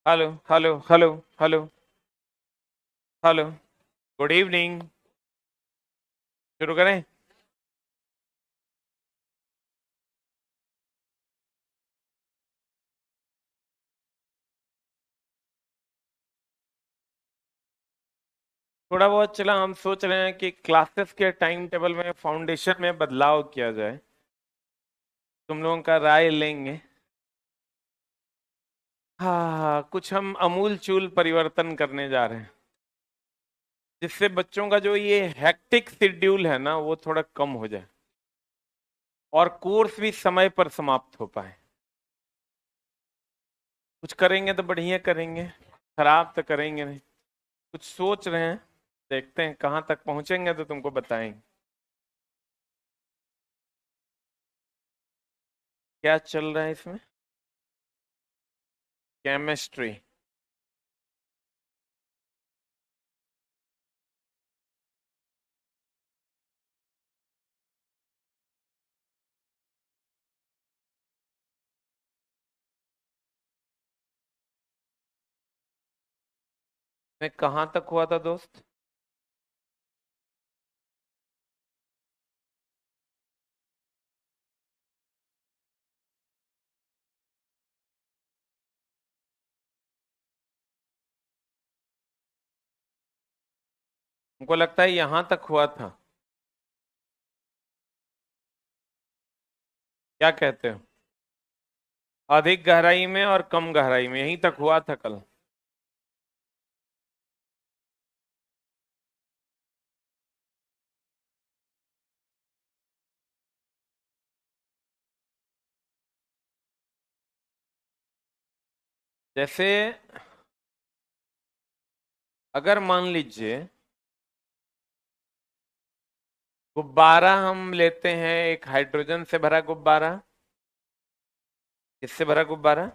Hello hello hello hello hello. Good evening. शुरू करें। थोड़ा बहुत चला, हम सोच रहे हैं कि क्लासेस के टाइम टेबल में फाउंडेशन में बदलाव किया जाए। तुम लोगों का राय लेंगे। हाँ, कुछ हम अमूल चूल परिवर्तन करने जा रहे हैं, जिससे बच्चों का जो ये हेक्टिक शेड्यूल है ना, वो थोड़ा कम हो जाए और कोर्स भी समय पर समाप्त हो पाए। कुछ करेंगे तो बढ़िया करेंगे, खराब तो करेंगे नहीं। कुछ सोच रहे हैं, देखते हैं कहाँ तक पहुंचेंगे तो तुमको बताएंगे। क्या चल रहा है इसमें? केमिस्ट्री। में कहाँ तक हुआ था दोस्त? हमको लगता है यहां तक हुआ था। क्या कहते हो? अधिक गहराई में और कम गहराई में यहीं तक हुआ था कल। जैसे अगर मान लीजिए गुब्बारा हम लेते हैं, एक हाइड्रोजन से भरा गुब्बारा। किससे भरा गुब्बारा?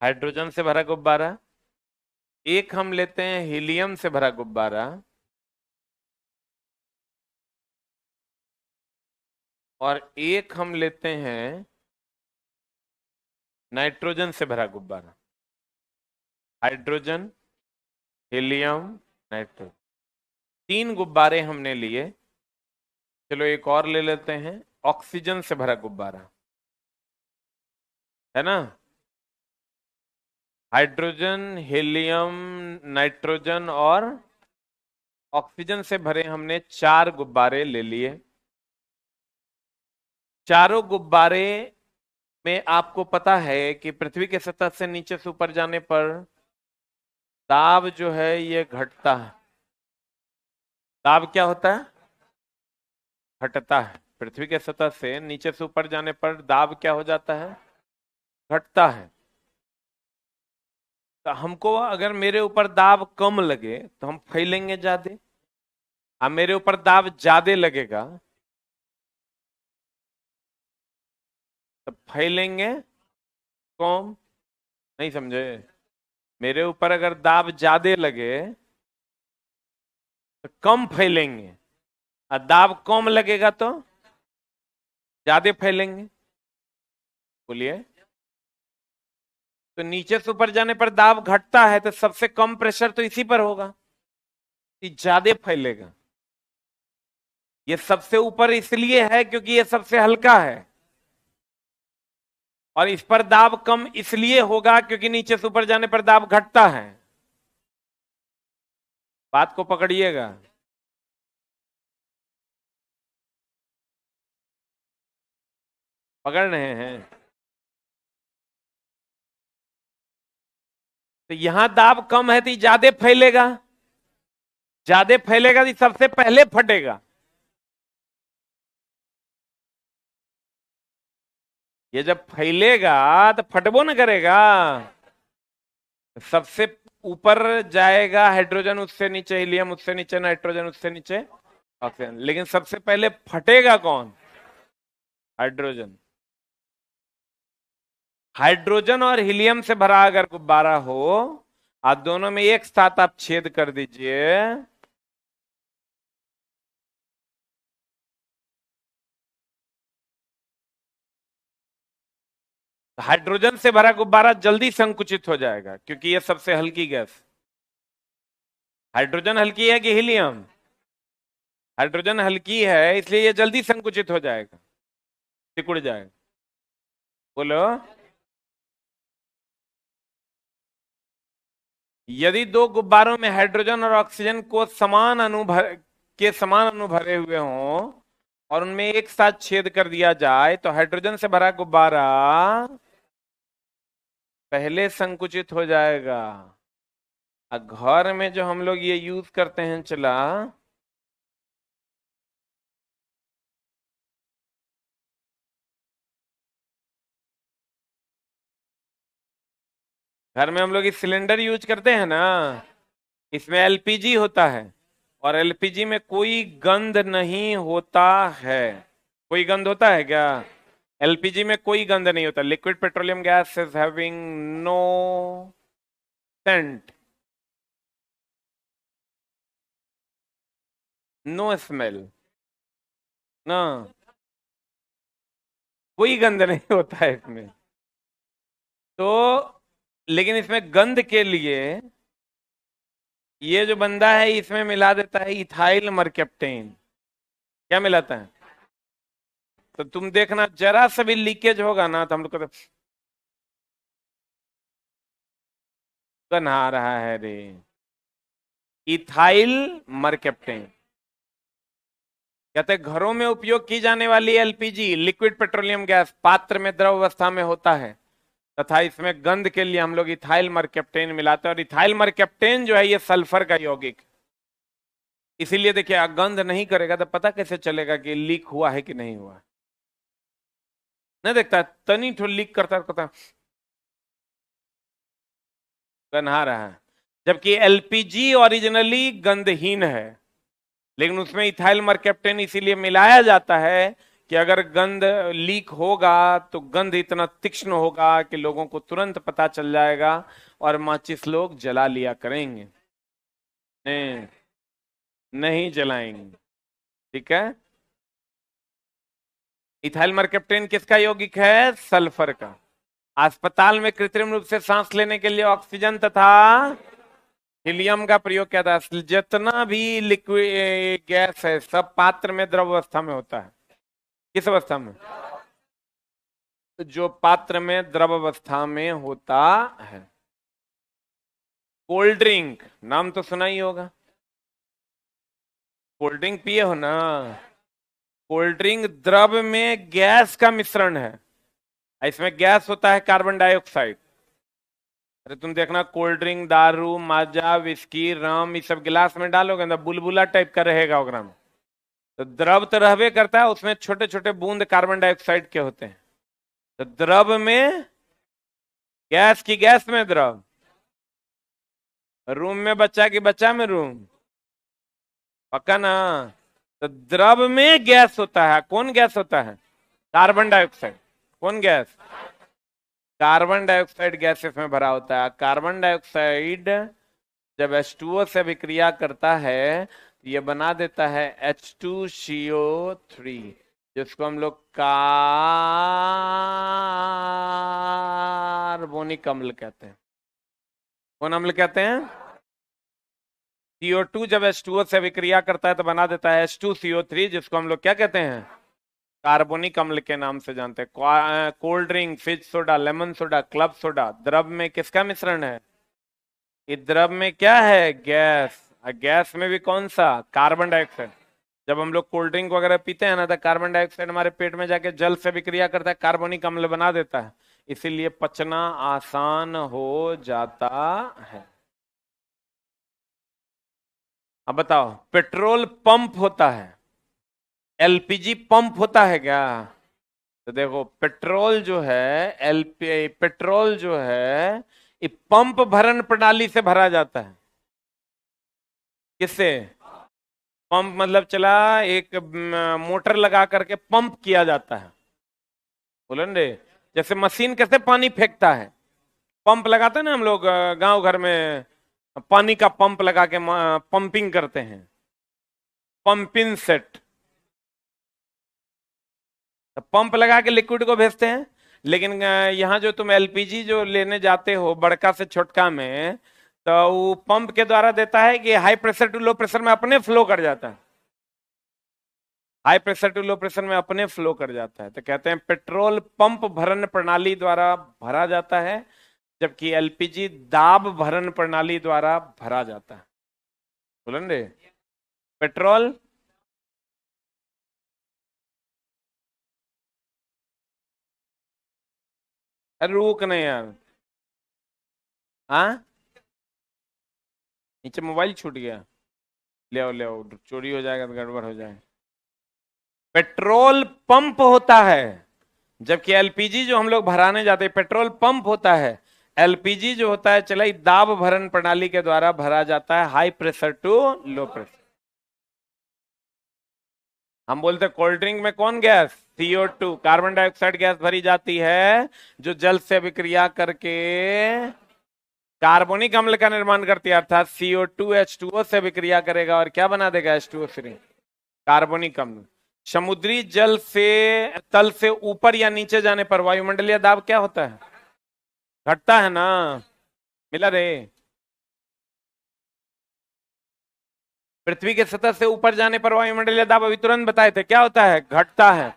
हाइड्रोजन से भरा गुब्बारा। एक हम लेते हैं हीलियम से भरा गुब्बारा। और एक हम लेते हैं नाइट्रोजन से भरा गुब्बारा। हाइड्रोजन, हीलियम, नाइट्रोजन, तीन गुब्बारे हमने लिए। चलो एक और ले लेते हैं, ऑक्सीजन से भरा गुब्बारा। है ना? हाइड्रोजन, हीलियम, नाइट्रोजन और ऑक्सीजन से भरे हमने चार गुब्बारे ले लिए। चारों गुब्बारे में आपको पता है कि पृथ्वी के सतह से नीचे से ऊपर जाने पर दाब जो है ये घटता है। दाब क्या होता है? घटता है। पृथ्वी के सतह से नीचे से ऊपर जाने पर दाब क्या हो जाता है? घटता है। तो हमको अगर मेरे ऊपर दाब कम लगे तो हम फैलेंगे ज्यादा, और मेरे ऊपर दाब ज्यादा लगेगा तो फैलेंगे कम। नहीं समझे? मेरे ऊपर अगर दाब ज्यादा लगे तो कम फैलेंगे, और दाब कम लगेगा तो ज्यादा फैलेंगे। बोलिए। तो नीचे से ऊपर जाने पर दाब घटता है, तो सबसे कम प्रेशर तो इसी पर होगा, ये ज्यादा फैलेगा। ये सबसे ऊपर इसलिए है क्योंकि ये सबसे हल्का है, और इस पर दाब कम इसलिए होगा क्योंकि नीचे से ऊपर जाने पर दाब घटता है। बात को पकड़िएगा। पकड़ रहे हैं? तो यहां दाब कम है तो ज्यादा फैलेगा। ज्यादा फैलेगा तो सबसे पहले फटेगा। ये जब फैलेगा तो फटबो ना करेगा। सबसे ऊपर जाएगा हाइड्रोजन, उससे नीचे हीलियम, उससे नीचे नाइट्रोजन, उससे नीचे ऑक्सीजन, लेकिन सबसे पहले फटेगा कौन? हाइड्रोजन। हाइड्रोजन और हीलियम से भरा अगर गुब्बारा हो, आप दोनों में एक साथ आप छेद कर दीजिए, हाइड्रोजन से भरा गुब्बारा जल्दी संकुचित हो जाएगा क्योंकि ये सबसे हल्की गैस। हाइड्रोजन हल्की है कि हीलियम? हाइड्रोजन हल्की है इसलिए ये जल्दी संकुचित हो जाएगा, सिकुड़ जाएगा। बोलो। यदि दो गुब्बारों में हाइड्रोजन और ऑक्सीजन को समान अणु भरे हुए हों और उनमें एक साथ छेद कर दिया जाए तो हाइड्रोजन से भरा गुब्बारा पहले संकुचित हो जाएगा। घर में जो हम लोग ये यूज करते हैं चला, घर में हम लोग इस सिलेंडर यूज करते हैं ना, इसमें एलपीजी होता है और एलपीजी में कोई गंध नहीं होता है। कोई गंध होता है क्या? एलपीजी में कोई गंध नहीं होता। Liquid petroleum gas is having no scent, no smell ना, कोई गंध नहीं होता है इसमें। तो लेकिन इसमें गंध के लिए ये जो बंदा है इसमें मिला देता है इथाइल मरकेप्टेन। क्या मिलाता है? तो तुम देखना जरा सा भी लीकेज होगा ना तो हम लोग को तो नहा रहा है रे। इथाइल मरकेप्टेन कहते हैं घरों में उपयोग की जाने वाली एलपीजी लिक्विड पेट्रोलियम गैस पात्र में द्रव अवस्था में होता है तथा इसमें गंध के लिए हम लोग इथाइल मरकेप्टेन मिलाते हैं और इथाइल मरकेप्टेन जो है ये सल्फर का यौगिक, इसीलिए देखिए गंध नहीं करेगा तो पता कैसे चलेगा कि लीक हुआ है कि नहीं हुआ? नहीं देखता, तनी ठो लीक करता गन्हा रहा है। जबकि एलपीजी ओरिजिनली गंधहीन है लेकिन उसमें इथाइल मरकेप्टेन इसीलिए मिलाया जाता है कि अगर गंध लीक होगा तो गंध इतना तीक्ष्ण होगा कि लोगों को तुरंत पता चल जाएगा और माचिस लोग जला लिया करेंगे। नहीं, नहीं जलाएंगे। ठीक है। इथाइल मरकेप्टेन किसका यौगिक है? सल्फर का। अस्पताल में कृत्रिम रूप से सांस लेने के लिए ऑक्सीजन तथा हीलियम का प्रयोग किया था। जितना भी लिक्विड गैस है सब पात्र में द्रव अवस्था में होता है। किस अवस्था में? जो पात्र में द्रव अवस्था में होता है। कोल्ड ड्रिंक नाम तो सुना ही होगा, कोल्ड ड्रिंक पिए हो ना? कोल्ड ड्रिंक द्रव में गैस का मिश्रण है, इसमें गैस होता है कार्बन डाइऑक्साइड। अरे तुम देखना कोल्ड ड्रिंक, दारू, माजा, विस्की, रम ये सब गिलास में डालोगे ना बुलबुला टाइप का रहेगा ओकरा में। तो द्रव तो रहबे करता है, उसमें छोटे छोटे बूंद कार्बन डाइऑक्साइड के होते हैं। तो द्रव में गैस की गैस में द्रव, रूम में बच्चा की बच्चा में रूम, पक्का ना? तो द्रव में गैस होता है। कौन गैस होता है? Carbon dioxide. कौन गैस? कार्बन डाइऑक्साइड गैस इसमें भरा होता है। कार्बन डाइऑक्साइड जब H2O से अभिक्रिया करता है तो ये बना देता है H2CO3 जिसको हम लोग कार्बोनिक अम्ल कहते हैं। कौन अम्ल कहते हैं? CO2 जब H2O से अभिक्रिया करता है तो बना देता है H2CO3 जिसको हम लोग क्या कहते हैं? कार्बोनिक अम्ल के नाम से जानते हैं। कोल्ड ड्रिंक, फिज soda, lemon soda, club soda द्रव में किसका मिश्रण है? इस द्रव में क्या है? गैस। गैस में भी कौन सा? Carbon dioxide. जब हम लोग कोल्ड ड्रिंक वगैरह पीते हैं ना तो कार्बन डाइऑक्साइड हमारे पेट में जाके जल से विक्रिया करता है, कार्बोनिक अम्ल बना देता है, इसीलिए पचना आसान हो जाता है। अब बताओ, पेट्रोल पंप होता है, एलपीजी पंप होता है क्या? तो देखो पेट्रोल जो है, पेट्रोल जो है ये पंप भरण प्रणाली से भरा जाता है। किससे? पंप मतलब चला एक मोटर लगा करके पंप किया जाता है। बोलो रे, जैसे मशीन कैसे पानी फेंकता है, पंप लगाते हैं ना हम लोग गांव घर में, पानी का पंप लगा के पंपिंग करते हैं, पंपिंग सेट। तो पंप लगा के लिक्विड को भेजते हैं। लेकिन यहाँ जो तुम एलपीजी जो लेने जाते हो बड़का से छोटका में, तो वो पंप के द्वारा देता है कि high pressure to low pressure में अपने फ्लो कर जाता है? High pressure to low pressure में अपने फ्लो कर जाता है। तो कहते हैं पेट्रोल पंप भरण प्रणाली द्वारा भरा जाता है, जबकि एलपीजी दाब भरण प्रणाली द्वारा भरा जाता है। बोलन रे, पेट्रोल अरे रुक नहीं यार, हाँ नीचे मोबाइल छूट गया, ले आओ ले आओ, चोरी हो जाएगा तो गड़बड़ हो जाए। पेट्रोल पंप होता है, जबकि एलपीजी जो हम लोग भराने जाते हैं पेट्रोल पंप होता है। एलपीजी जो होता है चला दाब भरण प्रणाली के द्वारा भरा जाता है, high pressure to low pressure. हम बोलते हैं कोल्ड ड्रिंक में कौन gas, CO2 carbon dioxide gas भरी जाती है, जो जल से अभिक्रिया करके कार्बोनिक अम्ल का निर्माण करती है, अर्थात CO2 H2O से अभिक्रिया करेगा और क्या बना देगा, H2O3 कार्बोनिक अम्ल। समुद्री जल से तल से ऊपर या नीचे जाने पर वायुमंडलीय दाब क्या होता है, घटता है ना, मिला रे। पृथ्वी के सतह से ऊपर जाने पर वायुमंडलीय दाब अभी तुरंत बताए थे क्या होता है, घटता है,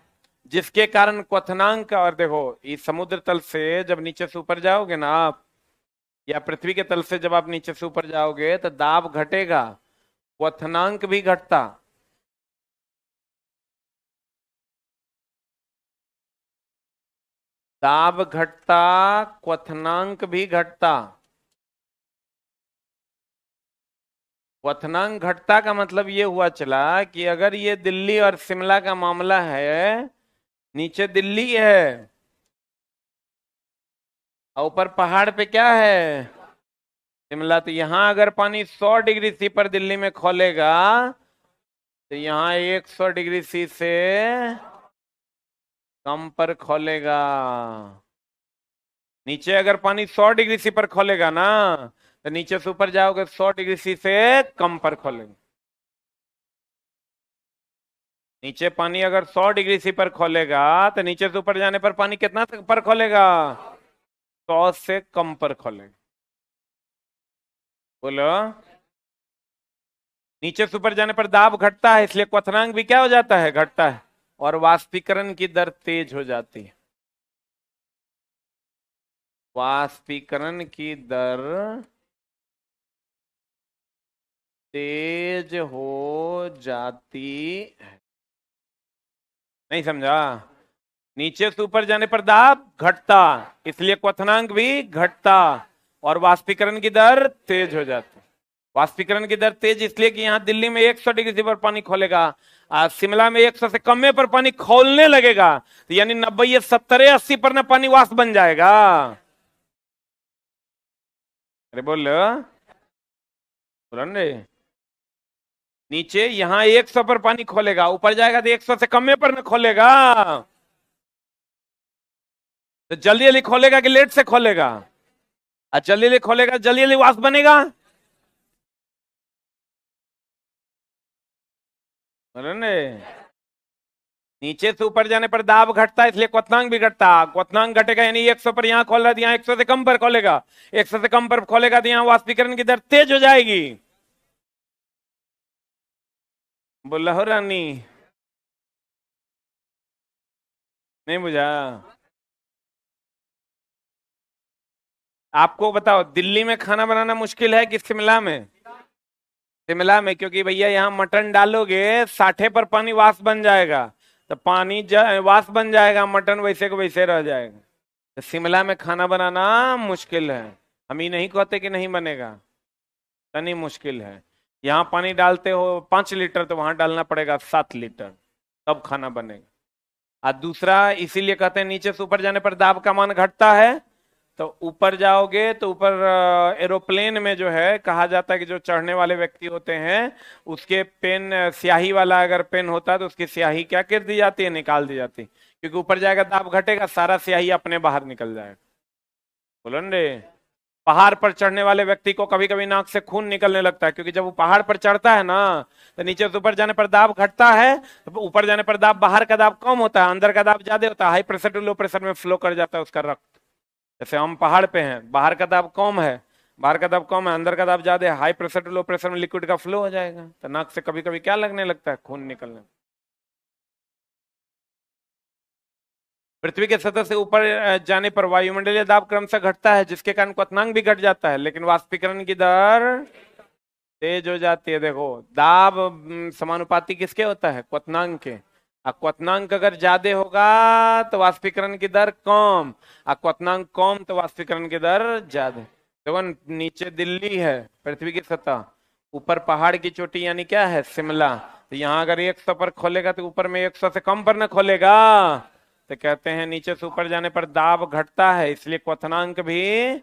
जिसके कारण क्वथनांक, और देखो इस समुद्र तल से जब नीचे से ऊपर जाओगे ना आप, या पृथ्वी के तल से जब आप नीचे से ऊपर जाओगे तो दाब घटेगा, क्वथनांक भी घटता। दाब घटता, क्वथनांक भी घटता। क्वथनांक घटता का मतलब ये हुआ चला कि अगर ये दिल्ली और शिमला का मामला है, नीचे दिल्ली है और ऊपर पहाड़ पे क्या है, शिमला, तो यहां अगर पानी 100 डिग्री सी पर दिल्ली में खोलेगा तो यहाँ 100 डिग्री सी से कम पर खोलेगा। नीचे अगर पानी 100 डिग्री सी पर खोलेगा ना, तो नीचे से ऊपर जाओगे 100 डिग्री सी से कम पर खोलेगा। नीचे पानी अगर 100 डिग्री सी पर खोलेगा तो नीचे से ऊपर जाने पर पानी कितना तक पर खोलेगा, 100 से कम पर खोलेगा। बोलो, नीचे से ऊपर जाने पर दाब घटता है, इसलिए क्वथनांक भी क्या हो जाता है, घटता है, और वाष्पीकरण की दर तेज हो जाती है। वाष्पीकरण की दर तेज हो जाती है। नहीं समझा, नीचे से ऊपर जाने पर दाब घटता, इसलिए क्वथनांक भी घटता और वाष्पीकरण की दर तेज हो जाती। वाष्पीकरण की दर तेज इसलिए कि यहाँ दिल्ली में 100 डिग्री से पर पानी खोलेगा, शिमला में 100 से कम में पर पानी खोलने लगेगा, तो यानी 90 या 70 80 पर ना पानी वाष्प बन जाएगा। अरे बोल रे, नीचे यहाँ 100 पर पानी खोलेगा, ऊपर जाएगा तो 100 से कम में पर ना खोलेगा, तो जल्दी जल्दी खोलेगा कि लेट से खोलेगा, और जल्दी जल्दी खोलेगा जल्दी जल्दी वाष्प बनेगा। नीचे से ऊपर जाने पर दाब घटता है, इसलिए क्वथनांक भी घटता, क्वथनांक घटेगा यानी 100 पर यहाँ खोल रहा है, यहाँ 100 से कम पर खोलेगा, 100 से कम पर खोलेगा तो यहाँ वाष्पीकरण की दर तेज हो जाएगी। बोला हो रानी, नहीं बुझा? आपको बताओ दिल्ली में खाना बनाना मुश्किल है कि शिमला में? शिमला में, क्योंकि भैया यहाँ मटन डालोगे 60 पर पानी वाष्प बन जाएगा, तो पानी वाष्प बन जाएगा, मटन वैसे को वैसे रह जाएगा। तो शिमला में खाना बनाना मुश्किल है, हम ही नहीं कहते कि नहीं बनेगा, तनी मुश्किल है। यहाँ पानी डालते हो 5 लीटर, तो वहां डालना पड़ेगा 7 लीटर, तब खाना बनेगा। और दूसरा इसीलिए कहते हैं नीचे से ऊपर जाने पर दाब का मान घटता है, तो ऊपर जाओगे तो ऊपर एरोप्लेन में जो है कहा जाता है कि जो चढ़ने वाले व्यक्ति होते हैं उसके पेन, स्याही वाला अगर पेन होता है तो उसकी स्याही क्या कर दी जाती है, निकाल दी जाती है, क्योंकि ऊपर जाएगा दाब घटेगा, सारा स्याही अपने बाहर निकल जाएगा। बोलो रे, पहाड़ पर चढ़ने वाले व्यक्ति को कभी कभी नाक से खून निकलने लगता है, क्योंकि जब वो पहाड़ पर चढ़ता है ना, तो नीचे से ऊपर जाने पर दाब घटता है, तो ऊपर जाने पर दाब, बाहर का दाब कम होता है, अंदर का दाब ज्यादा होता है, high pressure to low pressure में फ्लो कर जाता है उसका रक्त। जैसे हम पहाड़ पे हैं, बाहर का दाब कम है, बाहर का दाब कम है, अंदर का दाब ज्यादा है, high pressure to low pressure में लिक्विड का फ्लो हो जाएगा, तो नाक से कभी कभी क्या लगने लगता है, खून निकलने। पृथ्वी के सतह से ऊपर जाने पर वायुमंडलीय दाब क्रमशः घटता है, जिसके कारण क्वथनांक भी घट जाता है, लेकिन वाष्पीकरण की दर तेज हो जाती है। देखो, दाब समानुपाती किसके होता है, क्वथनांक के। क्वथनांक अगर ज्यादा होगा तो वाष्पीकरण की दर कम, क्वथनांक कम तो वाष्पीकरण की दर ज्यादा। देखो, नीचे दिल्ली है पृथ्वी की सतह, ऊपर पहाड़ की चोटी यानी क्या है, शिमला। तो यहाँ अगर 100 पर खोलेगा तो ऊपर में 100 से कम पर ना खोलेगा, तो कहते हैं नीचे से ऊपर जाने पर दाब घटता है, इसलिए क्वथनांक भी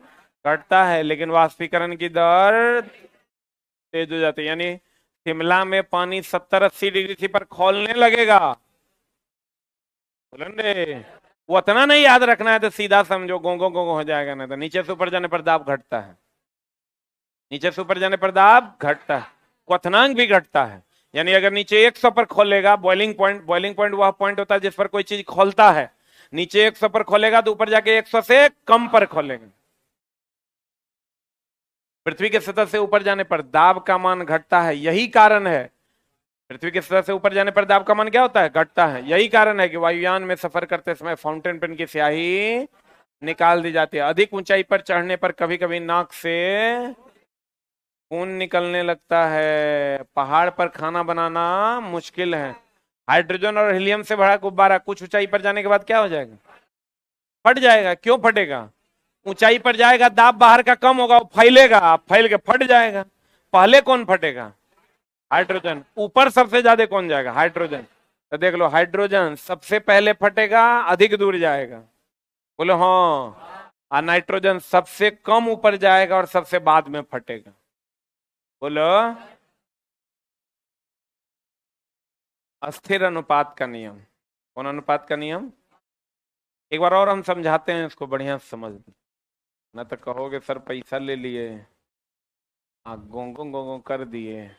घटता है, लेकिन वाष्पीकरण की दर तेज हो जाती है। यानी शिमला में पानी 70-80 डिग्री पर खोलने लगेगा, बोलेंगे वो उतना नहीं याद रखना है, तो सीधा समझो गोंगो गोंगो हो जाएगा, नहीं तो नीचे से ऊपर जाने पर दाब घटता है, नीचे से ऊपर जाने पर दाब घटता है, क्वथनांक भी घटता है। यानी अगर नीचे 100 पर खोलेगा, बॉइलिंग पॉइंट, बॉइलिंग पॉइंट वह पॉइंट होता है जिस पर कोई चीज खोलता है, नीचे 100 पर खोलेगा तो ऊपर जाके 100 से कम पर खोलेगा। पृथ्वी के सतह से ऊपर जाने पर दाब का मान घटता है, यही कारण है, पृथ्वी के सतह से ऊपर जाने पर दाब का मान क्या होता है, घटता है। यही कारण है कि वायुयान में सफर करते समय फाउंटेन पेन की स्याही निकाल दी जाती है। अधिक ऊंचाई पर चढ़ने पर कभी कभी नाक से खून निकलने लगता है। पहाड़ पर खाना बनाना मुश्किल है, हाइड्रोजन और हीलियम से भरा गुब्बारा कुछ ऊंचाई पर जाने के बाद क्या हो जाएगा, फट जाएगा। क्यों फटेगा, ऊंचाई पर जाएगा, दाब बाहर का कम होगा, वो फैलेगा, फैल के फट जाएगा। पहले कौन फटेगा, हाइड्रोजन। ऊपर सबसे ज्यादा कौन जाएगा, हाइड्रोजन। तो देख लो, हाइड्रोजन सबसे पहले फटेगा, अधिक दूर जाएगा, बोलो हाँ। और नाइट्रोजन सबसे कम ऊपर जाएगा और सबसे बाद में फटेगा, बोलो। अस्थिर अनुपात का नियम, कौन अनुपात का नियम, एक बार और हम समझाते हैं इसको, बढ़िया से समझ, ना तो कहोगे सर पैसा ले लिए, गोंगो गोंगो कर दिए।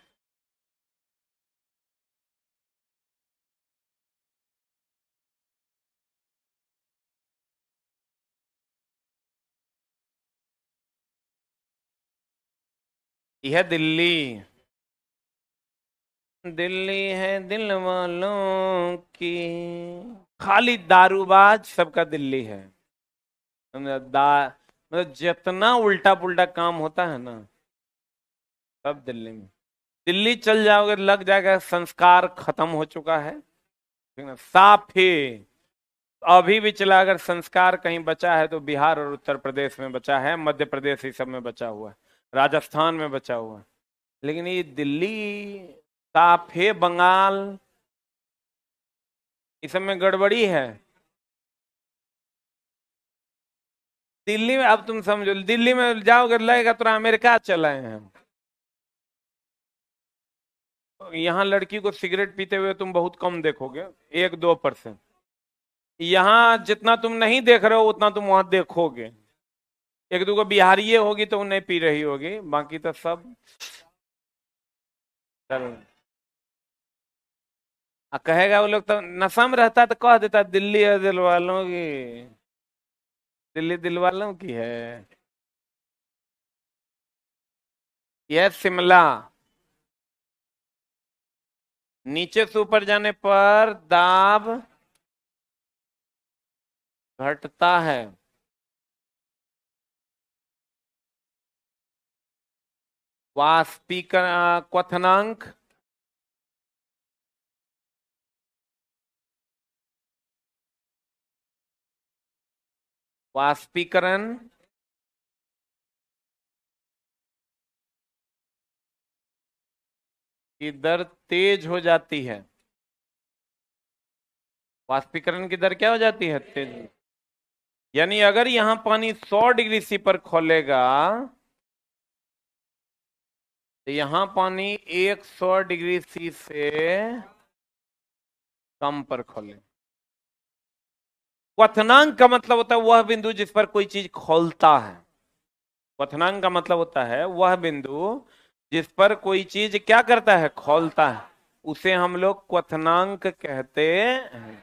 यह दिल्ली, दिल्ली है दिल वालों की, खाली दारूबाज सबका दिल्ली है। मतलब जितना उल्टा पुल्टा काम होता है ना, सब दिल्ली में। दिल्ली चल जाओगे लग जाएगा संस्कार खत्म हो चुका है, ठीक ना, साफ ही। अभी भी चला, अगर संस्कार कहीं बचा है तो बिहार और उत्तर प्रदेश में बचा है, मध्य प्रदेश ही सब में बचा हुआ है, राजस्थान में बचा हुआ है, लेकिन ये दिल्ली साफ है, बंगाल इस सब में गड़बड़ी है। दिल्ली में अब तुम समझो, दिल्ली में जाओगे लगेगा तुरा अमेरिका चले हैं। यहाँ लड़की को सिगरेट पीते हुए तुम बहुत कम देखोगे, 1-2%। यहाँ जितना तुम नहीं देख रहे हो उतना तुम वहां देखोगे, एक दो को बिहारी होगी तो वो नहीं पी रही होगी, बाकी तो सब चल। कहेगा वो लोग तो नशा में रहता तो कह देता दिल्ली है दिल वालों की, दिल्ली दिल वालों की है। यह शिमला, नीचे से ऊपर जाने पर दाब घटता है, वाष्पीकरण क्वथनांक वाष्पीकरण की दर तेज हो जाती है, वाष्पीकरण की दर क्या हो जाती है, तेज। यानी अगर यहां पानी 100 डिग्री सी पर खोलेगा तो यहां पानी 100 डिग्री सी से कम पर खोले। क्वथनांक का मतलब होता है वह बिंदु जिस पर कोई चीज खोलता है, क्वथनांक का मतलब होता है वह बिंदु जिस पर कोई चीज क्या करता है, खौलता है, उसे हम लोग क्वथनांक कहते हैं।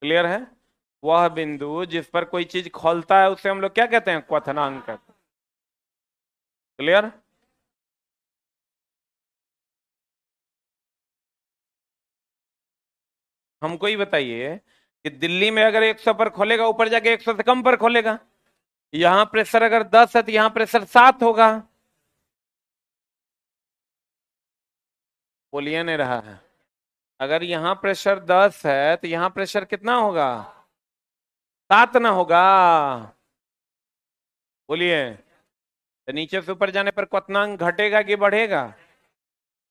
क्लियर है? वह बिंदु जिस पर कोई चीज खौलता है उसे हम लोग क्या कहते हैं, क्वथनांक कहते हैं। क्लियर? हमको ही बताइए कि दिल्ली में अगर 100 पर खोलेगा, ऊपर जाके 100 से कम पर खोलेगा। यहां प्रेशर अगर 10 है तो यहां प्रेशर 7 होगा। बोलिए नहीं रहा है। अगर यहां प्रेशर 10 है तो यहां प्रेशर कितना होगा, 7 ना होगा। बोलिए। तो नीचे से ऊपर जाने पर क्वथनांक घटेगा कि बढ़ेगा?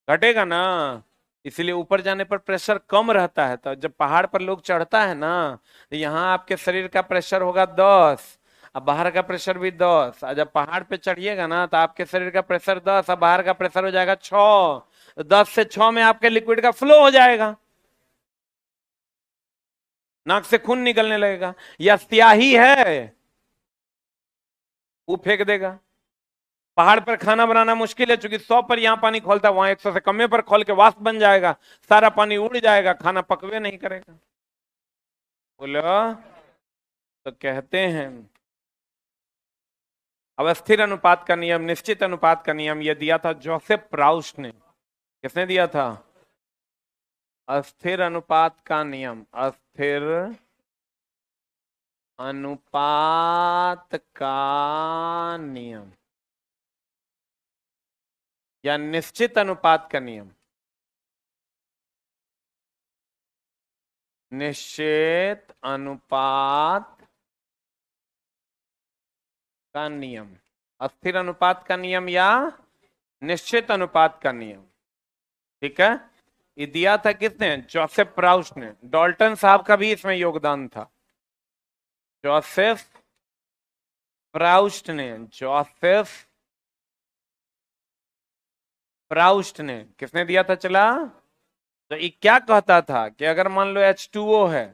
घटेगा ना। इसलिए ऊपर जाने पर प्रेशर कम रहता है। तो जब पहाड़ पर लोग चढ़ता है ना, तो यहाँ आपके शरीर का प्रेशर होगा 10, अब बाहर का प्रेशर भी 10। और जब पहाड़ पे चढ़िएगा ना तो आपके शरीर का प्रेशर 10 और बाहर का प्रेशर हो जाएगा 6। 10 से 6 में आपके लिक्विड का फ्लो हो जाएगा, नाक से खून निकलने लगेगा। या स्याही है, वो फेंक देगा। पहाड़ पर खाना बनाना मुश्किल है, चूंकि 100 पर यहाँ पानी खोलता है, वहां 100 से कम पर खोल के वाष्प बन जाएगा, सारा पानी उड़ जाएगा, खाना पकवे नहीं करेगा। बोलो। तो कहते हैं अब अस्थिर अनुपात का नियम, निश्चित अनुपात का नियम, यह दिया था जोसेफ प्राउस्ट ने। किसने दिया था? अस्थिर अनुपात का नियम, अस्थिर अनुपात का नियम या निश्चित अनुपात का नियम। निश्चित अनुपात का नियम, अस्थिर अनुपात का नियम या निश्चित अनुपात का नियम। ठीक है? ये दिया था किसने? जोसेफ प्राउस्ट ने। डॉल्टन साहब का भी इसमें योगदान था। जोसेफ प्राउस्ट ने, जोसेफ प्राउस्ट ने। किसने दिया था? चला। तो ये क्या कहता था कि अगर मान लो H2O है,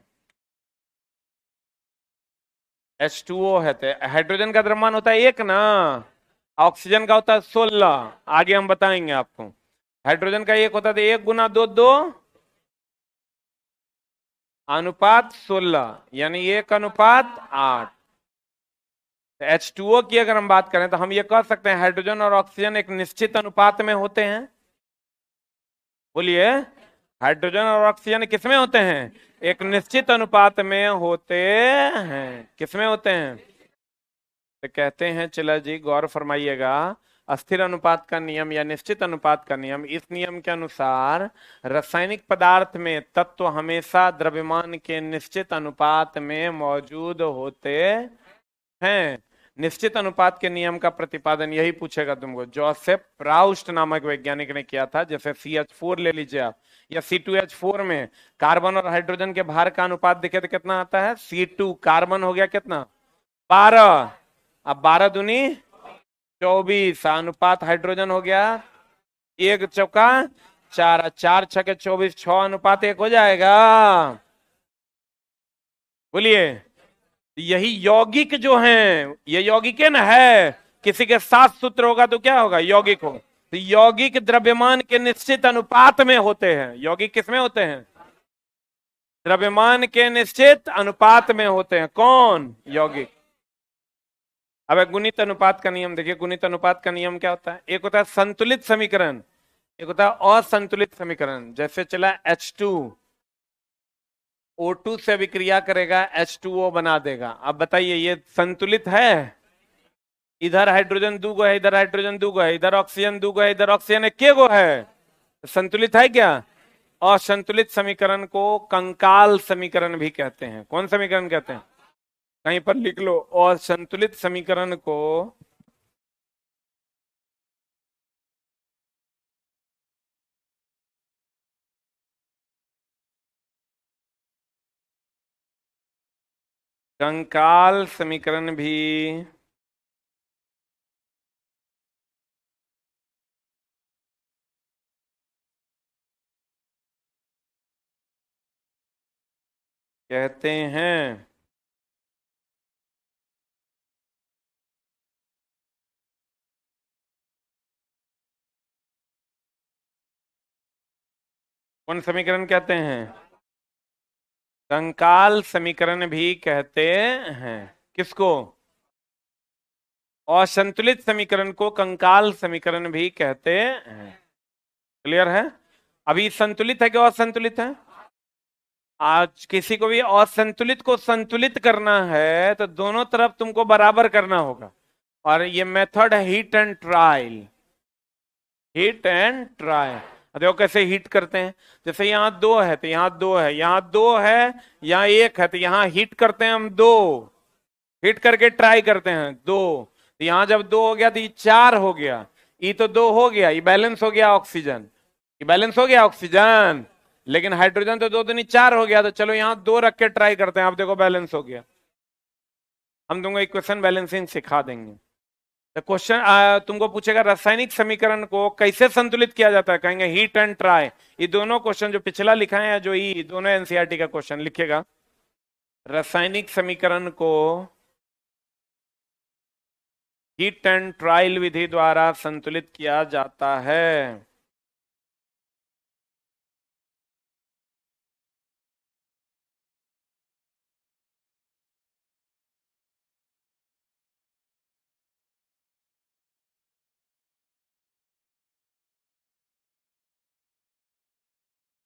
H2O है तो हाइड्रोजन का द्रव्यमान होता है 1 ना, ऑक्सीजन का होता है 16। आगे हम बताएंगे आपको। हाइड्रोजन का 1 होता है 1 गुना 2 2 अनुपात 16, यानी 1 अनुपात 8। H2O की अगर हम बात करें तो हम ये कह सकते हैं हाइड्रोजन और ऑक्सीजन एक निश्चित अनुपात में होते हैं। बोलिए। हाइड्रोजन और ऑक्सीजन किसमें होते हैं? एक निश्चित अनुपात में होते हैं। किसमें होते हैं? तो कहते हैं, चला जी गौर फरमाइएगा, अस्थिर अनुपात का नियम या निश्चित अनुपात का नियम, इस नियम के अनुसार रासायनिक पदार्थ में तत्व हमेशा द्रव्यमान के निश्चित अनुपात में मौजूद होते हैं। निश्चित अनुपात के नियम का प्रतिपादन यही पूछेगा तुमको, जोसेफ प्राउस्ट नामक वैज्ञानिक ने किया था। जैसे CH4 ले लीजिए आप, या C2H4 में कार्बन और हाइड्रोजन के भार का अनुपात देखे तो कितना आता है? C2 कार्बन हो गया कितना? 12। अब 12 दूनी 24, अनुपात हाइड्रोजन हो गया 1 चौका 4, 4 छके 24, 6 अनुपात 1 हो जाएगा। बोलिए। यही यौगिक जो हैं, ये यौगिक है ना, है किसी के 7 सूत्र होगा तो क्या होगा? यौगिक हो। तो यौगिक द्रव्यमान के निश्चित अनुपात में होते हैं। यौगिक किसमें होते हैं? द्रव्यमान के निश्चित अनुपात में होते हैं। कौन? यौगिक। अब गुणित अनुपात का नियम देखिए। गुणित अनुपात का नियम क्या होता है? एक होता है संतुलित समीकरण, एक होता है असंतुलित समीकरण। जैसे चला H2 O2 से अभिक्रिया करेगा, H2O बना देगा। अब बताइए ये संतुलित है? इधर हाइड्रोजन दूगो है, इधर हाइड्रोजन दूगो है, इधर ऑक्सीजन दूगो है, इधर ऑक्सीजन एक गो है। संतुलित है क्या? असंतुलित समीकरण को कंकाल समीकरण भी कहते हैं। कौन समीकरण कहते हैं? कहीं पर लिख लो, असंतुलित समीकरण को कंकाल समीकरण भी कहते हैं। कौन समीकरण कहते हैं? कंकाल समीकरण भी कहते हैं। किसको? असंतुलित समीकरण को कंकाल समीकरण भी कहते हैं। क्लियर है? अभी संतुलित है कि असंतुलित है? आज किसी को भी असंतुलित को संतुलित करना है तो दोनों तरफ तुमको बराबर करना होगा, और ये मेथड है heat and trial. Heat and trial. देखो कैसे हीट करते हैं। जैसे यहाँ दो है तो यहाँ दो है, यहाँ दो है, यहाँ एक है, तो यहाँ हीट करते हैं हम दो, हीट करके ट्राई करते हैं दो। तो यहाँ जब दो हो गया तो ये चार हो गया, ये तो दो हो गया, ये बैलेंस हो गया ऑक्सीजन, ये बैलेंस हो गया ऑक्सीजन। लेकिन हाइड्रोजन तो दो दूनी चार हो गया, तो चलो यहाँ दो रख के ट्राई करते हैं, आप देखो बैलेंस हो गया। हम तुमको इक्वेशन बैलेंसिंग सिखा देंगे। तो क्वेश्चन तुमको पूछेगा रासायनिक समीकरण को कैसे संतुलित किया जाता है, कहेंगे हीट एंड ट्राई। ये दोनों क्वेश्चन जो पिछला लिखा है, जो ई दोनों एनसीईआरटी का क्वेश्चन लिखेगा। रासायनिक समीकरण को हीट एंड ट्रायल विधि द्वारा संतुलित किया जाता है।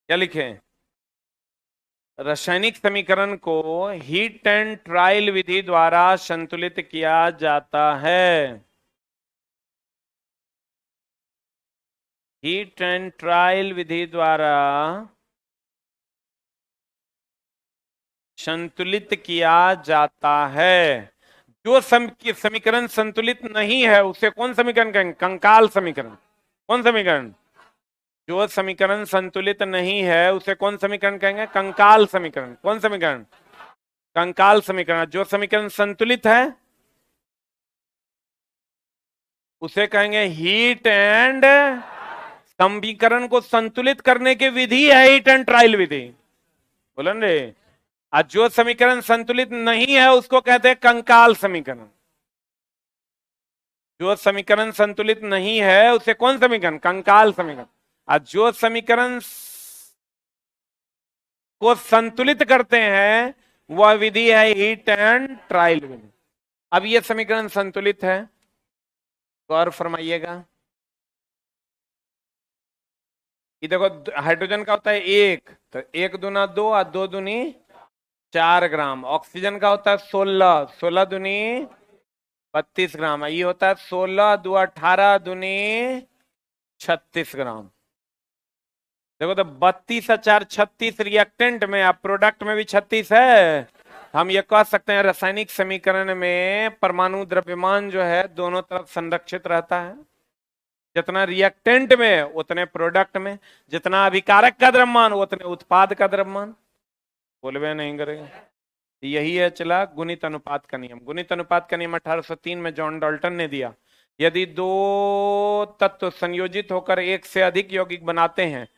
क्या लिखे? रासायनिक समीकरण को हीट एंड ट्रायल विधि द्वारा संतुलित किया जाता है। हीट एंड ट्रायल विधि द्वारा संतुलित किया जाता है। जो समीकरण संतुलित नहीं है उसे कौन समीकरण कहेंगे? कंकाल समीकरण। कौन समीकरण? जो समीकरण संतुलित नहीं है उसे कौन समीकरण कहेंगे? कंकाल समीकरण। कौन समीकरण? कंकाल समीकरण। जो समीकरण संतुलित है उसे कहेंगे हीट एंड, समीकरण को संतुलित करने की विधि है हीट एंड ट्रायल विधि। बोलन रे। आज जो समीकरण संतुलित नहीं है उसको कहते हैं कंकाल समीकरण। जो समीकरण संतुलित नहीं है उसे कौन समीकरण? कंकाल समीकरण। आज जो समीकरण को संतुलित करते हैं वह विधि है हीट एंड ट्रायल विधि। अब यह समीकरण संतुलित है, गौर फरमाइएगा। ये देखो हाइड्रोजन का होता है एक, तो एक दूना दो और दो दूनी 4 ग्राम। ऑक्सीजन का होता है 16, 16 दूनी 32 ग्राम। ये होता है 16 दो 18 दूनी 36 ग्राम। देखो तो 32 और 4 36 रिएक्टेंट में, अब प्रोडक्ट में भी 36 है। हम ये कह सकते हैं रासायनिक समीकरण में परमाणु द्रव्यमान जो है दोनों तरफ संरक्षित रहता है। जितना रिएक्टेंट में उतने प्रोडक्ट में, जितना अभिकारक का द्रव्यमान उतने उत्पाद का द्रव्यमान। बोलवे नहीं करेगा। यही है चला गुणित अनुपात का नियम। गुणित अनुपात का नियम 1803 में जॉन डाल्टन ने दिया। यदि दो तत्व संयोजित होकर एक से अधिक यौगिक बनाते हैं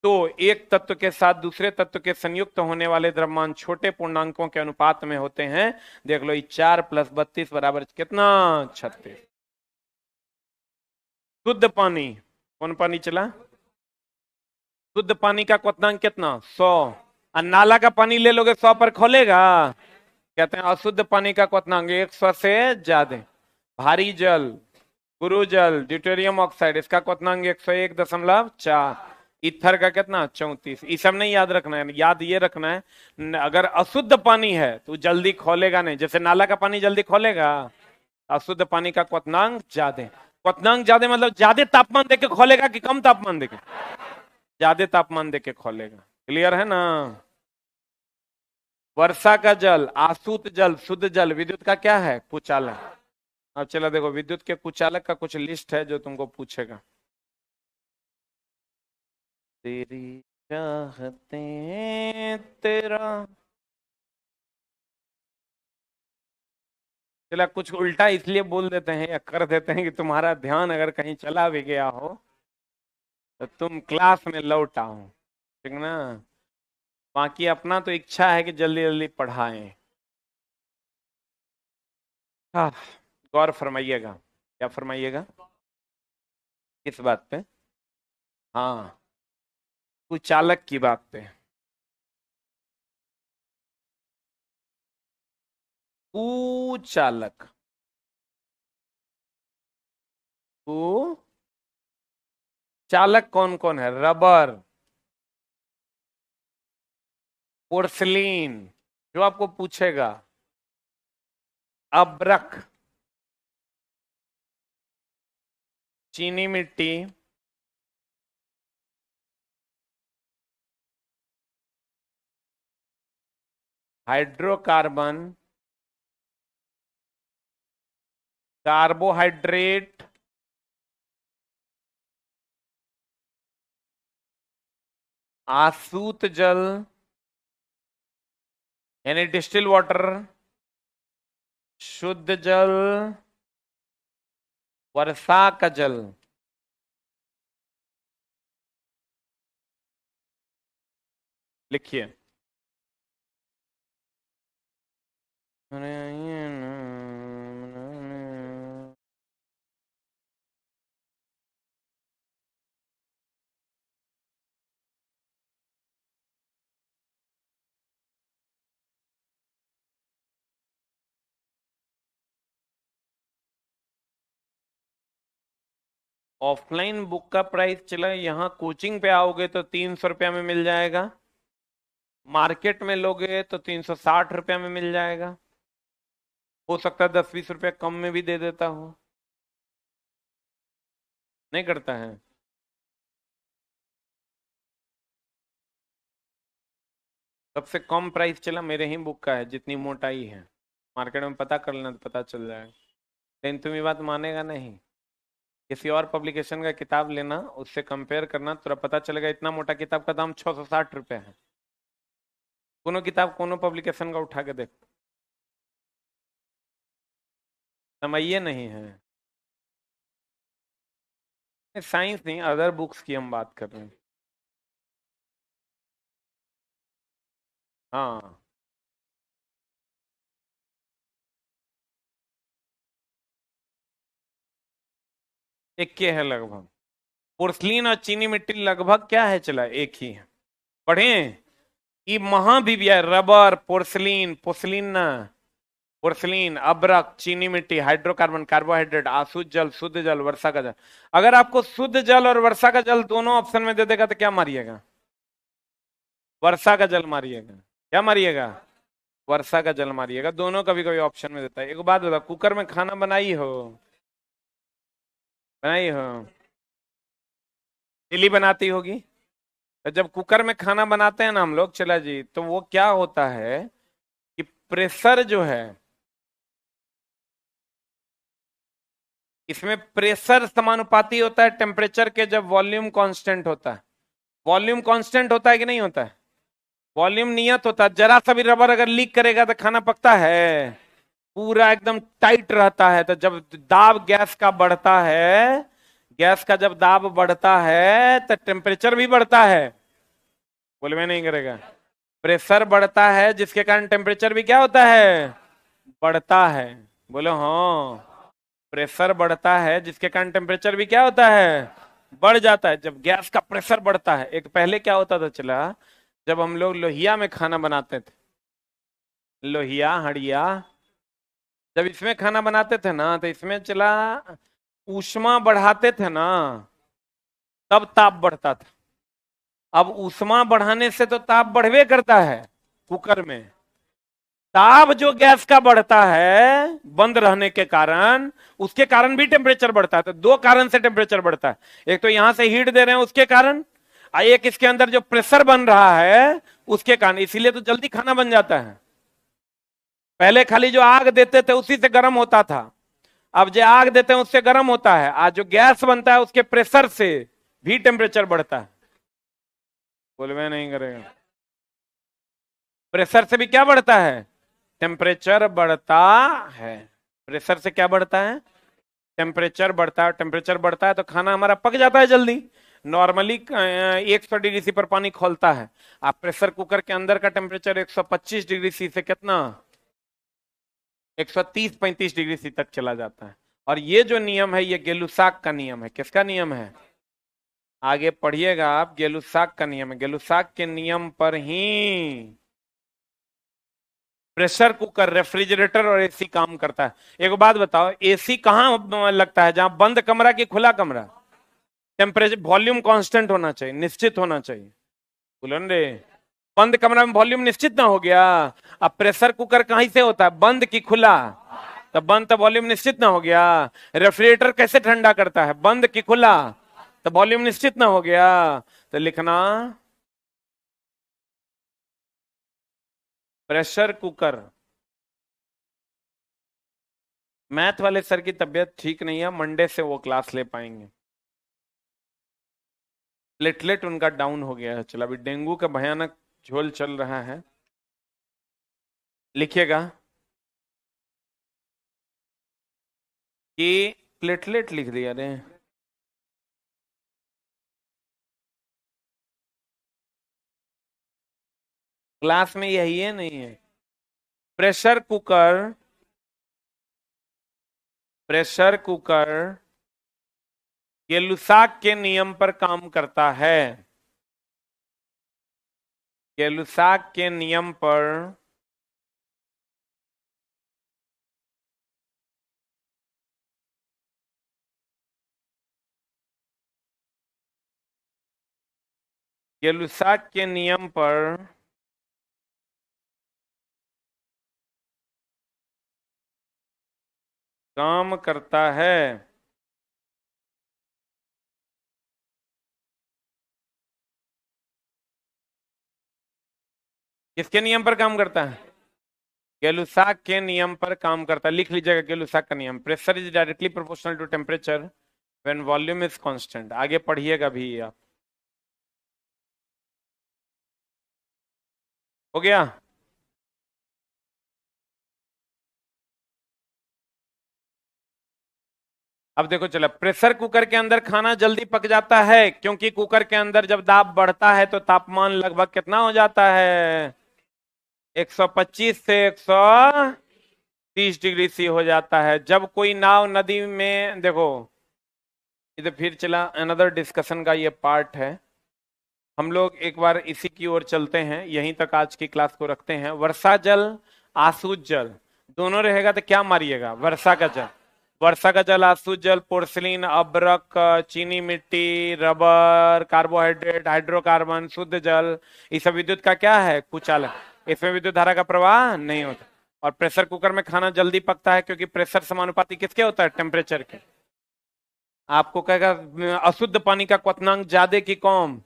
तो एक तत्व के साथ दूसरे तत्व के संयुक्त होने वाले द्रव्यमान छोटे पूर्णांकों के अनुपात में होते हैं। देख लो, 4 + 32 बराबर कितना? 36। शुद्ध पानी, कौन पानी चला? शुद्ध पानी का क्वथनांक कितना? 100। और नाला का पानी ले लोगे 100 पर खोलेगा? कहते हैं अशुद्ध पानी का क्वथनांक 100 से ज्यादा। भारी जल, गुरु जल, ड्यूटेरियम ऑक्साइड, इसका क्वथनांक 101.4। ईथर का कितना? 34। ये सब नहीं याद रखना है, याद ये रखना है अगर अशुद्ध पानी है तो जल्दी खोलेगा नहीं। जैसे नाला का पानी जल्दी खोलेगा, अशुद्ध पानी का क्वथनांक ज्यादा। क्वथनांक ज्यादा मतलब ज्यादा तापमान देके खोलेगा कि कम तापमान देके? ज्यादा तापमान देके खोलेगा। क्लियर है ना? वर्षा का जल, आसूत जल, शुद्ध जल, विद्युत का क्या है? कुचालक। अब चलो देखो विद्युत के कुचालक का कुछ लिस्ट है जो तुमको पूछेगा। तेरी चाहते तेरा, चला कुछ उल्टा इसलिए बोल देते हैं या कर देते हैं कि तुम्हारा ध्यान अगर कहीं चला भी गया हो तो तुम क्लास में लौट आओ। ठीक ना? बाकी अपना तो इच्छा है कि जल्दी जल्दी पढ़ाएं। हाँ, गौर फरमाइएगा। क्या फरमाइएगा? किस बात पे? हाँ, कुचालक की बात पे। कुचालक। चालक कौन कौन है? रबर, पोर्सलीन, जो आपको पूछेगा, अब्रक, चीनी मिट्टी, हाइड्रोकार्बन, कार्बोहाइड्रेट, आसूत जल यानी डिस्टिल वाटर, शुद्ध जल, वर्षा का जल। लिखिए। ऑफलाइन बुक का प्राइस चला, यहाँ कोचिंग पे आओगे तो 300 रुपया में मिल जाएगा, मार्केट में लोगे तो 360 रुपया में मिल जाएगा। हो सकता है 10-20 रुपया कम में भी दे देता हूँ। नहीं करता है? सबसे कम प्राइस चला मेरे ही बुक का है, जितनी मोटाई है। मार्केट में पता कर लेना तो पता चल जाएगा। लेकिन तुम ये बात मानेगा नहीं। किसी और पब्लिकेशन का किताब लेना, उससे कंपेयर करना, तुरा पता चलेगा इतना मोटा किताब का दाम 660 रुपये है। कोनो किताब कोनो पब्लिकेशन का उठा के देख, समझिए नहीं है। साइंस नहीं, अदर बुक्स की हम बात कर रहे हैं। हाँ, एक के है लगभग। पोर्सलिन और चीनी मिट्टी लगभग क्या है, चला एक ही है। पढ़े ये महाविद्या, रबर, पोर्सलिन, पोर्सलिन ना, पोर्सलिन, अब्रक, चीनी मिट्टी, हाइड्रोकार्बन, कार्बोहाइड्रेट, आसुत जल, शुद्ध जल, वर्षा का जल। अगर आपको शुद्ध जल और वर्षा का जल दोनों ऑप्शन में दे देगा तो क्या मारिएगा? वर्षा का जल मारिएगा। क्या मारिएगा? वर्षा का जल मारिएगा। दोनों कभी कभी ऑप्शन में देता है। एक बात बता, कुकर में खाना बनाई हो? बनाई हो? इडली बनाती होगी। तो जब कुकर में खाना बनाते हैं ना हम लोग, चला जी, तो वो क्या होता है कि प्रेशर जो है, इसमें प्रेशर समानुपाती होता है टेम्परेचर के, जब वॉल्यूम कांस्टेंट होता है। वॉल्यूम कांस्टेंट होता है कि नहीं होता है? वॉल्यूम नियत होता है। जरा सा भी रबर अगर लीक करेगा तो खाना पकता है? पूरा एकदम टाइट रहता है। तो जब दाब गैस का बढ़ता है, गैस का जब दाब बढ़ता है तो टेम्परेचर भी बढ़ता है। बोले में नहीं करेगा। प्रेशर बढ़ता है जिसके कारण टेम्परेचर भी क्या होता है? बढ़ता है। बोलो हाँ। प्रेशर बढ़ता है जिसके कारण टेम्परेचर भी क्या होता है? बढ़ जाता है। जब गैस का प्रेशर बढ़ता है, एक पहले क्या होता था चला, जब हम लोग लोहिया में खाना बनाते थे, लोहिया, हड़िया, जब इसमें खाना बनाते थे ना, तो इसमें चला ऊष्मा बढ़ाते थे ना, तब ताप बढ़ता था। अब ऊष्मा बढ़ाने से तो ताप बढ़वे करता है कुकर में। ताप जो गैस का बढ़ता है बंद रहने के कारण, उसके कारण भी टेम्परेचर बढ़ता है। तो दो कारण से टेम्परेचर बढ़ता है। एक तो यहां से हीट दे रहे हैं उसके कारण, और एक इसके अंदर जो प्रेशर बन रहा है उसके कारण। इसीलिए तो जल्दी खाना बन जाता है। पहले खाली जो आग देते थे उसी से गर्म होता था। अब जो आग देते हैं उससे गर्म होता है। आज जो गैस बनता है उसके प्रेशर से भी टेम्परेचर बढ़ता है। बोलवे नहीं करेगा। प्रेशर से भी क्या बढ़ता है? टेम्परेचर बढ़ता है। प्रेशर से क्या बढ़ता है? टेम्परेचर बढ़ता है। टेम्परेचर बढ़ता है तो खाना हमारा पक जाता है जल्दी। नॉर्मली 100 डिग्री सी पर पानी खोलता है। आप प्रेशर कुकर के अंदर का टेम्परेचर 125 डिग्री सी से कितना, 130-35 डिग्री सी तक चला जाता है। और ये जो नियम है, ये गेलुसाक का नियम है। किसका नियम है? आगे पढ़िएगा आप, गेलुसाक का नियम है। गेलुसाक के नियम पर ही प्रेशर कुकर, रेफ्रिजरेटर और एसी काम करता है। एक बात बताओ, एसी कहाँ लगता है? जहां बंद कमरा की खुला कमरा? टेम्परेचर, वॉल्यूम कांस्टेंट होना चाहिए, निश्चित होना चाहिए। बोलन रे, बंद कमरा में वॉल्यूम निश्चित ना हो गया। अब प्रेशर कुकर कहीं से होता है? बंद की खुला? तब बंद, तब वॉल्यूम निश्चित ना हो गया। रेफ्रिजरेटर कैसे ठंडा करता है? बंद की खुला? तब वॉल्यूम निश्चित ना हो गया। तो लिखना, प्रेशर कुकर। मैथ वाले सर की तबीयत ठीक नहीं है, मंडे से वो क्लास ले पाएंगे। प्लेटलेट उनका डाउन हो गया है। चलो, अभी डेंगू का भयानक झोल चल रहा है। लिखिएगा कि प्लेटलेट लिख दिया रे। क्लास में यही है नहीं है? प्रेशर कुकर, प्रेशर कुकर गेलुसाक के नियम पर काम करता है। गेलुसाक के नियम पर गेलुसाक के नियम पर काम करता है। किसके नियम पर काम करता है? गेलुसाक के नियम पर काम करता है। लिख लीजिएगा गेलुसाक का नियम। Pressure is directly proportional to temperature when volume is constant. आगे पढ़िएगा भी आप। हो गया? अब देखो, चलो, प्रेशर कुकर के अंदर खाना जल्दी पक जाता है क्योंकि कुकर के अंदर जब दाब बढ़ता है तो तापमान लगभग कितना हो जाता है? 125 से 130 डिग्री सी हो जाता है। जब कोई नाव नदी में, देखो इधर फिर चला, अनदर डिस्कशन का ये पार्ट है। हम लोग एक बार इसी की ओर चलते हैं, यहीं तक आज की क्लास को रखते हैं। वर्षा जल, आसूत जल दोनों रहेगा तो क्या मारिएगा? वर्षा का जल। वर्षा का जल, आसूत जल, पोर्सिलीन, अब्रक, चीनी मिट्टी, रबर, कार्बोहाइड्रेट, हाइड्रोकार्बन, शुद्ध जल, ये सब विद्युत का क्या है? कुचालक। इसमें विद्युत धारा का प्रवाह नहीं होता। और प्रेशर कुकर में खाना जल्दी पकता है क्योंकि प्रेशर समानुपाती किसके होता है? टेम्परेचर के। आपको कहेगा अशुद्ध पानी का क्वथनांक ज्यादा की कम?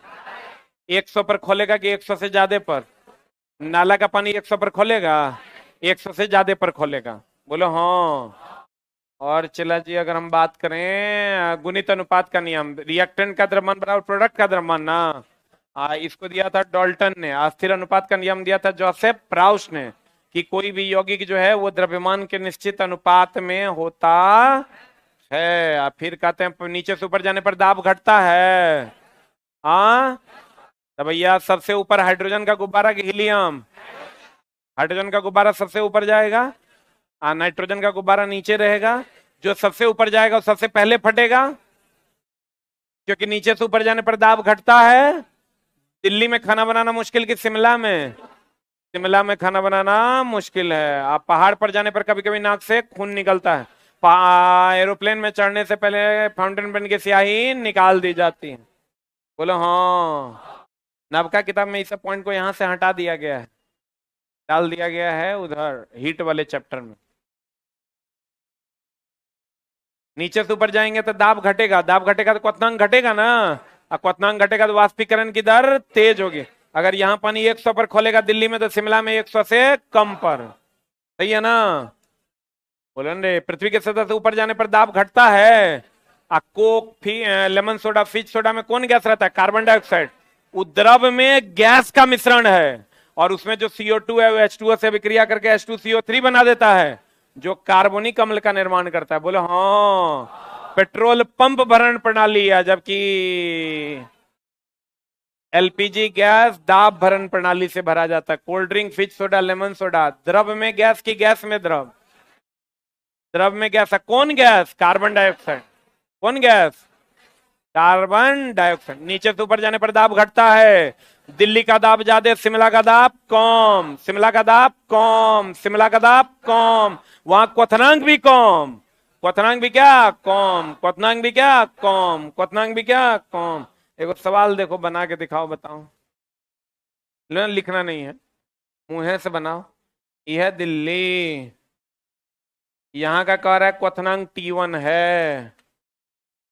100 पर खोलेगा कि 100 से ज्यादा पर? नाला का पानी 100 पर खोलेगा? 100 से ज्यादा पर खोलेगा। बोलो हाँ। और चला जी, अगर हम बात करें गुणित अनुपात का नियम, रिएक्टेंट का द्रव्यमान बराबर प्रोडक्ट का द्रव्यमान ना। इसको दिया था डाल्टन ने। अस्थिर अनुपात का नियम दिया था जोसेफ प्राउस ने, कि कोई भी यौगिक जो है वो द्रव्यमान के निश्चित अनुपात में होता है। फिर कहते हैं नीचे से ऊपर जाने पर दाब घटता है। हाँ, तो भैया सबसे ऊपर हाइड्रोजन का गुब्बारा कि हीलियम? हाइड्रोजन का गुब्बारा सबसे ऊपर जाएगा, नाइट्रोजन का गुब्बारा नीचे रहेगा। जो सबसे ऊपर जाएगा वो सबसे पहले फटेगा, क्योंकि नीचे से ऊपर जाने पर दाब घटता है। दिल्ली में खाना बनाना मुश्किल कि शिमला में? शिमला में खाना बनाना मुश्किल है। आप पहाड़ पर जाने पर कभी कभी नाक से खून निकलता है। एरोप्लेन में चढ़ने से पहले फाउंटेन पेन की स्याही निकाल दी जाती है। बोलो हाँ। नवका किताब में इस पॉइंट को यहां से हटा दिया गया है, डाल दिया गया है उधर हीट वाले चैप्टर में। नीचे से ऊपर जाएंगे तो दाब घटेगा, दाब घटेगा तो क्वथनांक घटेगा ना, और क्वथनांक घटेगा तो वाष्पीकरण की दर तेज होगी। अगर यहाँ पानी 100 पर खोलेगा दिल्ली में, तो शिमला में 100 से कम पर। सही है ना? बोले रे, पृथ्वी के सतह से ऊपर जाने पर दाब घटता है। Coke, lemon soda, fish soda में कौन गैस रहता है? Carbon dioxide. द्रव में गैस का मिश्रण है, और उसमें जो CO2 है वो H2O से अभिक्रिया करके H2CO3 बना देता है, जो कार्बोनिक अम्ल का निर्माण करता है। बोलो हाँ। पेट्रोल पंप भरण प्रणाली है, जबकि LPG गैस दाब भरण प्रणाली से भरा जाता है। Cold drink, fish soda, lemon soda, द्रव में गैस की गैस में द्रव? द्रव में गैस है। कौन गैस? Carbon dioxide. कौन गैस? Carbon dioxide. नीचे से ऊपर जाने पर दाब घटता है। दिल्ली का दाब ज्यादा, शिमला का दाब कम, शिमला का दाब कम, शिमला का दाब कम, वहां क्वथनांक भी कम, क्वथनांक भी क्या कम, क्वथनांक भी क्या कम, क्वथनांक भी क्या कम। एक सवाल देखो, बना के दिखाओ, बताओ। लिखना नहीं है, मुंह से बनाओ। यह है दिल्ली, यहाँ का कह रहा है क्वथनांक T1 है।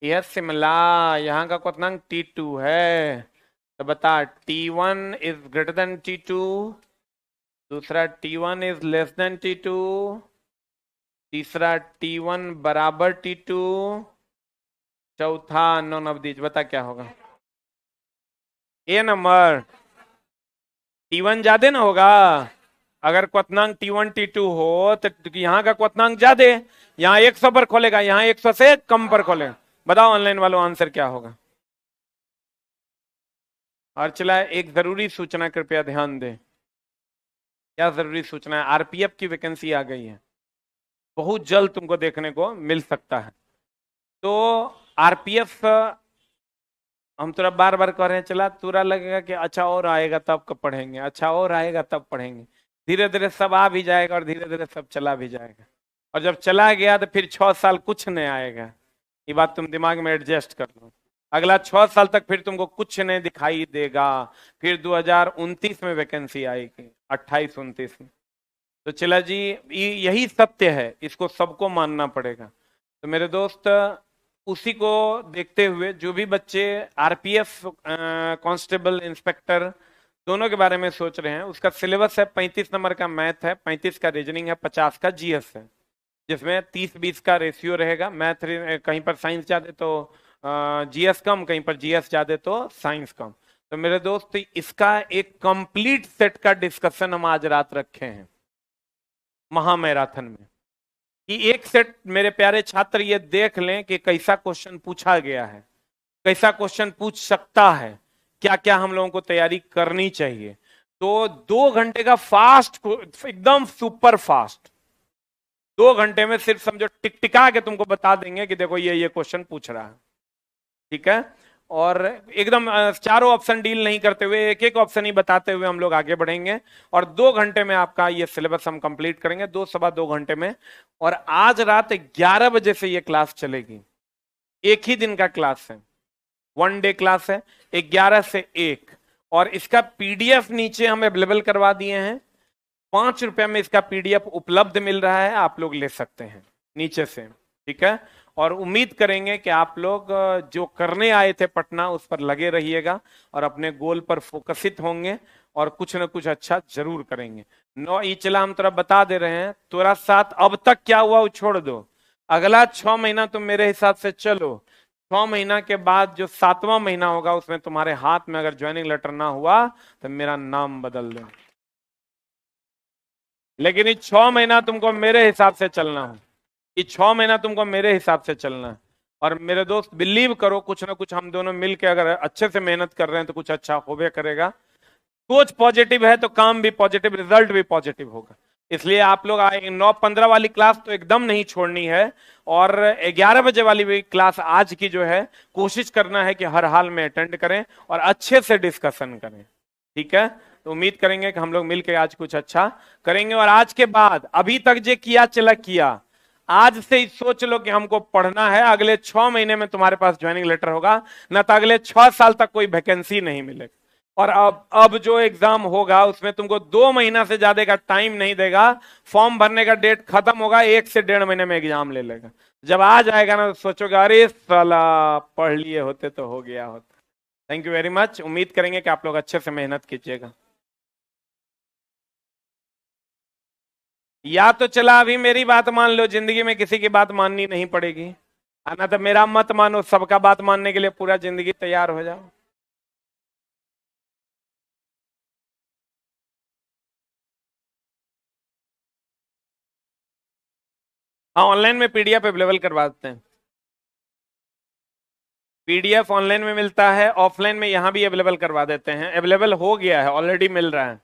यह शिमला, यहाँ का क्वथनांक T2 है। तो बता, T1 is greater than T2, दूसरा T1 is less than T2, तीसरा T1 बराबर T2, चौथा नॉन ऑफ दीज। बता क्या होगा। ए नंबर T1 ज्यादा ना होगा। अगर क्वथनांक T1 T2 हो तो यहाँ का क्वथनांक ज्यादा, यहाँ 100 पर खोलेगा, यहाँ 100 से कम पर खोलेगा। बताओ ऑनलाइन वालों आंसर क्या होगा। और चला, एक जरूरी सूचना कृपया ध्यान दें। क्या जरूरी सूचना है? आरपीएफ की वैकेंसी आ गई है, बहुत जल्द तुमको देखने को मिल सकता है। तो आरपीएफ हम तुरा बार बार कह रहे हैं, चला तुरा लगेगा कि अच्छा और आएगा तब कब पढ़ेंगे, अच्छा और आएगा तब पढ़ेंगे। धीरे धीरे सब आ भी जाएगा और धीरे धीरे सब चला भी जाएगा। और जब चला गया तो फिर 6 साल कुछ नहीं आएगा। ये बात तुम दिमाग में एडजस्ट कर लो। अगला 6 साल तक फिर तुमको कुछ नहीं दिखाई देगा। फिर 2029 में वैकेंसी आएगी, 28-29 में। तो चला जी, यही सत्य है, इसको सबको मानना पड़ेगा। तो मेरे दोस्त, उसी को देखते हुए जो भी बच्चे आरपीएफ कांस्टेबल इंस्पेक्टर दोनों के बारे में सोच रहे हैं, उसका सिलेबस है 35 नंबर का मैथ है, 35 का रीजनिंग है, 50 का जीएस है, जिसमें 30-20 का रेशियो रहेगा। मैथ कहीं पर साइंस ज्यादा तो जीएस कम, कहीं पर जीएस ज्यादा तो साइंस कम। तो मेरे दोस्त, इसका एक कंप्लीट सेट का डिस्कशन हम आज रात रखे हैं महामैराथन में, कि एक सेट मेरे प्यारे छात्र ये देख लें कि कैसा क्वेश्चन पूछा गया है, कैसा क्वेश्चन पूछ सकता है, क्या क्या हम लोगों को तैयारी करनी चाहिए। तो 2 घंटे का फास्ट, एकदम सुपर फास्ट, 2 घंटे में सिर्फ समझो टिकटिका के तुमको बता देंगे कि देखो ये क्वेश्चन पूछ रहा है। ठीक है। और एकदम चारों ऑप्शन डील नहीं करते हुए, एक एक ऑप्शन ही बताते हुए हम लोग आगे बढ़ेंगे। और 2 घंटे में आपका ये सिलेबस हम कंप्लीट करेंगे, 2 सवा 2 घंटे में। और आज रात 11 बजे से ये क्लास चलेगी, एक ही दिन का क्लास है, 1 डे क्लास है, 11 से 1। और इसका पीडीएफ नीचे हम अवेलेबल करवा दिए हैं, 5 रुपए में इसका पीडीएफ उपलब्ध मिल रहा है, आप लोग ले सकते हैं नीचे से। ठीक है। और उम्मीद करेंगे कि आप लोग जो करने आए थे पटना, उस पर लगे रहिएगा और अपने गोल पर फोकसित होंगे और कुछ न कुछ अच्छा जरूर करेंगे। ये चला, हम तोरा बता दे रहे हैं, तोरा साथ अब तक क्या हुआ वो छोड़ दो। अगला 6 महीना तुम मेरे हिसाब से चलो, 6 महीना के बाद जो 7वां महीना होगा, उसमें तुम्हारे हाथ में अगर ज्वाइनिंग लेटर ना हुआ तो मेरा नाम बदल दो। लेकिन ये 6 महीना तुमको मेरे हिसाब से चलना है, ये 6 महीना तुमको मेरे हिसाब से चलना है। और मेरे दोस्त, बिलीव करो, कुछ ना कुछ हम दोनों मिलकर अगर अच्छे से मेहनत कर रहे हैं तो कुछ अच्छा होबे करेगा। सोच पॉजिटिव है तो काम भी पॉजिटिव, रिजल्ट भी पॉजिटिव होगा। इसलिए आप लोग 9-15 वाली क्लास तो एकदम नहीं छोड़नी है। और 11 बजे वाली भी क्लास आज की जो है, कोशिश करना है कि हर हाल में अटेंड करें और अच्छे से डिस्कशन करें। ठीक है। तो उम्मीद करेंगे कि हम लोग मिलकर आज कुछ अच्छा करेंगे। और आज के बाद अभी तक जो किया चला किया, आज से ही सोच लो कि हमको पढ़ना है। अगले 6 महीने में तुम्हारे पास ज्वाइनिंग लेटर होगा, ना तो अगले 6 साल तक कोई वैकेंसी नहीं मिलेगी। और अब जो एग्जाम होगा उसमें तुमको 2 महीना से ज्यादा का टाइम नहीं देगा। फॉर्म भरने का डेट खत्म होगा, 1 से 1.5 महीने में एग्जाम ले लेगा। जब आ जाएगा ना, तो सोचोगे अरे साला पढ़ लिए होते तो हो गया होता। Thank you very much. उम्मीद करेंगे कि आप लोग अच्छे से मेहनत कीजिएगा। या तो चला, अभी मेरी बात मान लो, जिंदगी में किसी की बात माननी नहीं पड़ेगी। ना तो मेरा मत मानो, सबका बात मानने के लिए पूरा जिंदगी तैयार हो जाओ। हाँ, ऑनलाइन में पीडीएफ अवेलेबल करवा देते हैं। पीडीएफ ऑनलाइन में मिलता है, ऑफलाइन में यहां भी अवेलेबल करवा देते हैं। अवेलेबल हो गया है, ऑलरेडी मिल रहा है।